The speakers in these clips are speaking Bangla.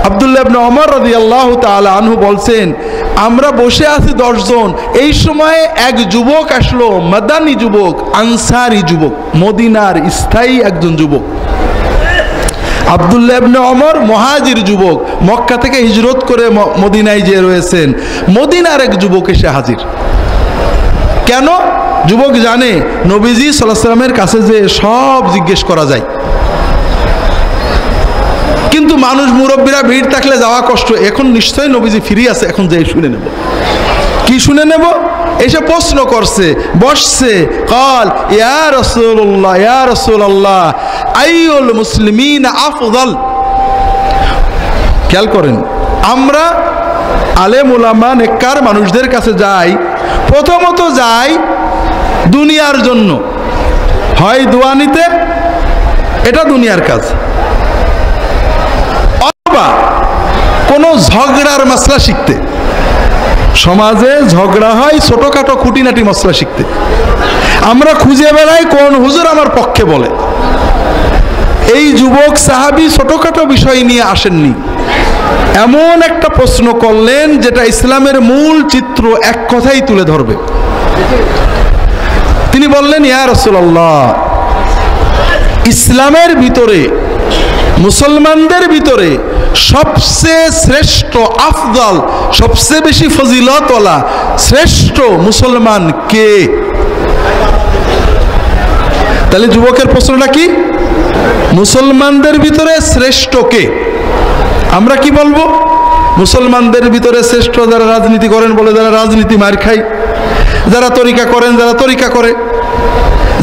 আব্দুল্লাহ ইবনে ওমর রাদিয়াল্লাহু তাআলা আনহু বলছেন, আমরা বসে আছি 10 জন, এই সময় এক যুবক আসলো, মাদানী যুবক, আনসারি যুবক, মদিনার স্থায়ী একজন যুবক। আব্দুল্লাহ ইবনে ওমর মুহাজির যুবক, মক্কা থেকে হিজরত করে মদিনায় যে রয়েছেন, মদিনার এক যুবক এসে হাজির। কেন? যুবক জানে নবীজি সাল্লাল্লাহু আলাইহি ওয়াসাল্লামের কাছে যে সব জিজ্ঞেস করা যায়, কিন্তু মানুষ মুরব্বীরা ভিড় থাকলে যাওয়া কষ্ট। এখন নিশ্চয়ই নবীজি ফ্রি আছে, এখন যাই শুনে নেব। কি শুনে নেব? এসে প্রশ্ন করছে, বসছে, কাল ইয়া রাসূলুল্লাহ, ইয়া রাসূলুল্লাহ, আইয়ুল মুসলিমিন আফদাল। খেয়াল করেন, আমরা আলেম উলামা নেককার মানুষদের কাছে যাই, প্রথমত যাই দুনিয়ার জন্য, হয় দোয়া নিতে, এটা দুনিয়ার কাজ, অথবা কোনো ঝগড়ার মাসলা শিখতে। সমাজে ঝগড়া হয়, ছোটখাটো খুঁটিনাটি মশলা শিখতে। আমরা খুঁজে বেড়াই কোন হুজুর আমার পক্ষে বলে। এই যুবক সাহাবী ছোটখাটো বিষয় নিয়ে আসেননি, এমন একটা প্রশ্ন করলেন যেটা ইসলামের মূল চিত্র এক কথাই তুলে ধরবে। তিনি বললেন, ইয়া রাসূলুল্লাহ, ইসলামের ভিতরে, মুসলমানদের ভিতরে সবচেয়ে শ্রেষ্ঠ, আফদাল, সবচেয়ে বেশি ফজিলতওয়ালা শ্রেষ্ঠ মুসলমান কে? তাহলে যুবকের প্রশ্নটা কি? মুসলমানদের ভিতরে শ্রেষ্ঠ কে? আমরা কি বলবো? মুসলমানদের ভিতরে শ্রেষ্ঠ যারা রাজনীতি করেন বলে, যারা রাজনীতি মার খায়, যারা তরিকা করেন যারা তরিকা করে,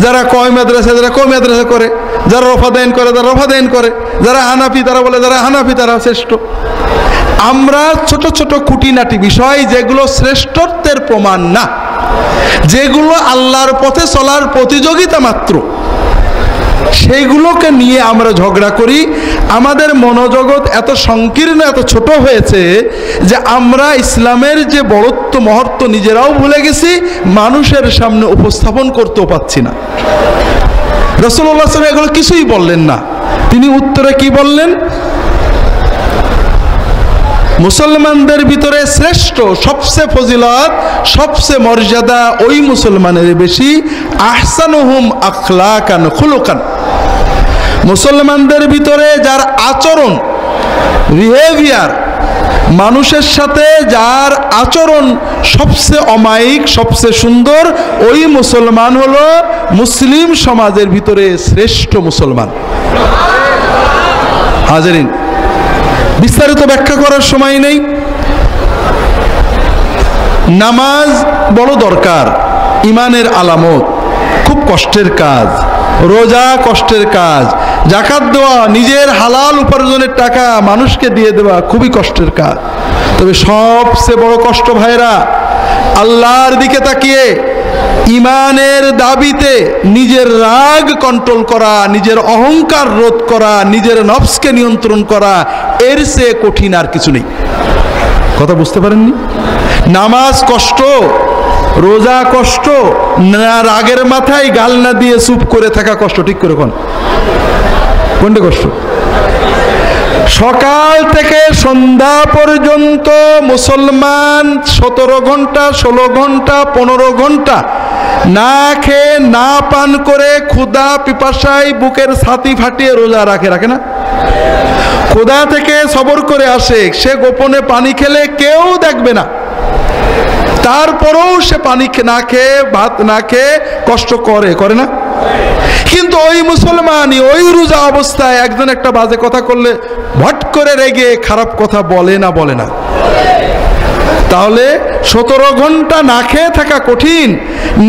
যারা কয় মাদ্রাসা যারা কয় মাদ্রাসা করে, যারা রফাদাইন করে যারা রফাদাইন করে, যারা হানাফি তারা বলে যারা হানাফি তারা শ্রেষ্ঠ। আমরা ছোট ছোট খুঁটিনাটি বিষয় যেগুলো শ্রেষ্ঠত্বের প্রমাণ না, যেগুলো আল্লাহর পথে চলার প্রতিযোগিতা মাত্র, সেইগুলোকে নিয়ে আমরা ঝগড়া করি। আমাদের মনোজগৎ এত সংকীর্ণ, এত ছোট হয়েছে যে আমরা ইসলামের যে বড়ত্ব মহত্ব নিজেরাও ভুলে গেছি, মানুষের সামনে উপস্থাপন করতেও পাচ্ছি না। রাসূলুল্লাহ সাল্লাল্লাহু আলাইহি ওয়াসাল্লাম এগুলো কিছুই বললেন না। তিনি উত্তরে কি বললেন? মুসলমানদের ভিতরে শ্রেষ্ঠ, সবচেয়ে ফজিলত, সবচেয়ে মর্যাদা ওই মুসলমানের বেশি, আহসানুহুম আখলাকান খুলুকান। মুসলমানদের ভিতরে যার আচরণ, বিহেভিয়ার, মানুষের সাথে যার আচরণ সবচেয়ে অমায়িক, সবচেয়ে সুন্দর, ওই মুসলমান হলো মুসলিম সমাজের ভিতরে শ্রেষ্ঠ মুসলমান। হাজারিন, বিস্তারিত ব্যাখ্যা করার সময় নেই। নামাজ বড় দরকার, ইমানের আলামত, খুব কষ্টের কাজ। রোজা কষ্টের কাজ। যাকাত দেওয়া, নিজের হালাল উপার্জনের টাকা মানুষকে দিয়ে দেওয়া খুবই কষ্টের কাজ। তবে সবচেয়ে বড় কষ্ট ভাইরা, আল্লাহর দিকে তাকিয়ে ইমানের দাবিতে নিজের রাগ কন্ট্রোল করা, নিজের অহংকার রোধ করা, নিজের নফসকে নিয়ন্ত্রণ করা, এর চেয়ে কঠিন আর কিছু নেই। কথা বুঝতে পারেননি? নামাজ কষ্ট, রোজা কষ্ট, না রাগের মাথায় গাল না দিয়ে চুপ করে থাকা কষ্ট। ঠিক করে কোনটা কষ্ট? সকাল থেকে সন্ধ্যা পর্যন্ত মুসলমান 17 ঘন্টা, 16 ঘন্টা, 15 ঘন্টা না খেয়ে না পান করে ক্ষুধা পিপাসায় বুকের ছাতি ফাটিয়ে রোজা রাখে না? ক্ষুধা থেকে সবর করে আসে, সে গোপনে পানি খেলে কেউ দেখবে না, তারপরেও সে পানি না খেয়ে, ভাত না খেয়ে কষ্ট করে না? কিন্তু ওই মুসলমানই ওই রোজা অবস্থায় একজন একটা বাজে কথা করলে ভট করে রেগে খারাপ কথা বলে না? তাহলে 17 ঘন্টা না খেয়ে থাকা কঠিন,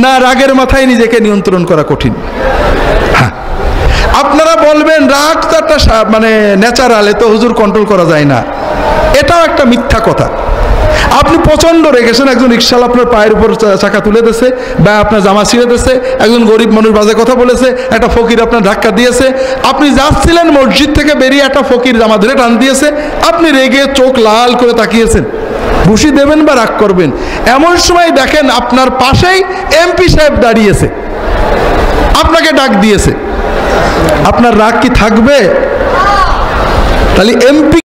না রাগের মাথায় নিজেকে নিয়ন্ত্রণ করা কঠিন? হ্যাঁ, আপনারা বলবেন রাগ তো একটা মানে ন্যাচারাল, তো হুজুর কন্ট্রোল করা যায় না। এটাও একটা মিথ্যা কথা। আপনি প্রচন্ড রেগেছেন, একজন রিকশাওয়ালা আপনার পায়ের উপর চাকা তুলে দিয়েছে বা আপনার জামা ছিঁড়ে দিয়েছে, একজন গরিব মানুষ বাজে কথা বলেছে, একটা ফকির আপনার ধাক্কা দিয়েছে, আপনি যাচ্ছিলেন মসজিদ থেকে বেরিয়ে একটা ফকির জামা ধরে টান দিয়েছে, আপনি রেগে চোখ লাল করে তাকিয়েছেন, ঘুষি দেবেন বা রাগ করবেন। এমন সময় দেখেন আপনার পাশেই এমপি সাহেব দাঁড়িয়েছে, আপনাকে ডাক দিয়েছে, আপনার রাগ কি থাকবে? তাহলে এমপি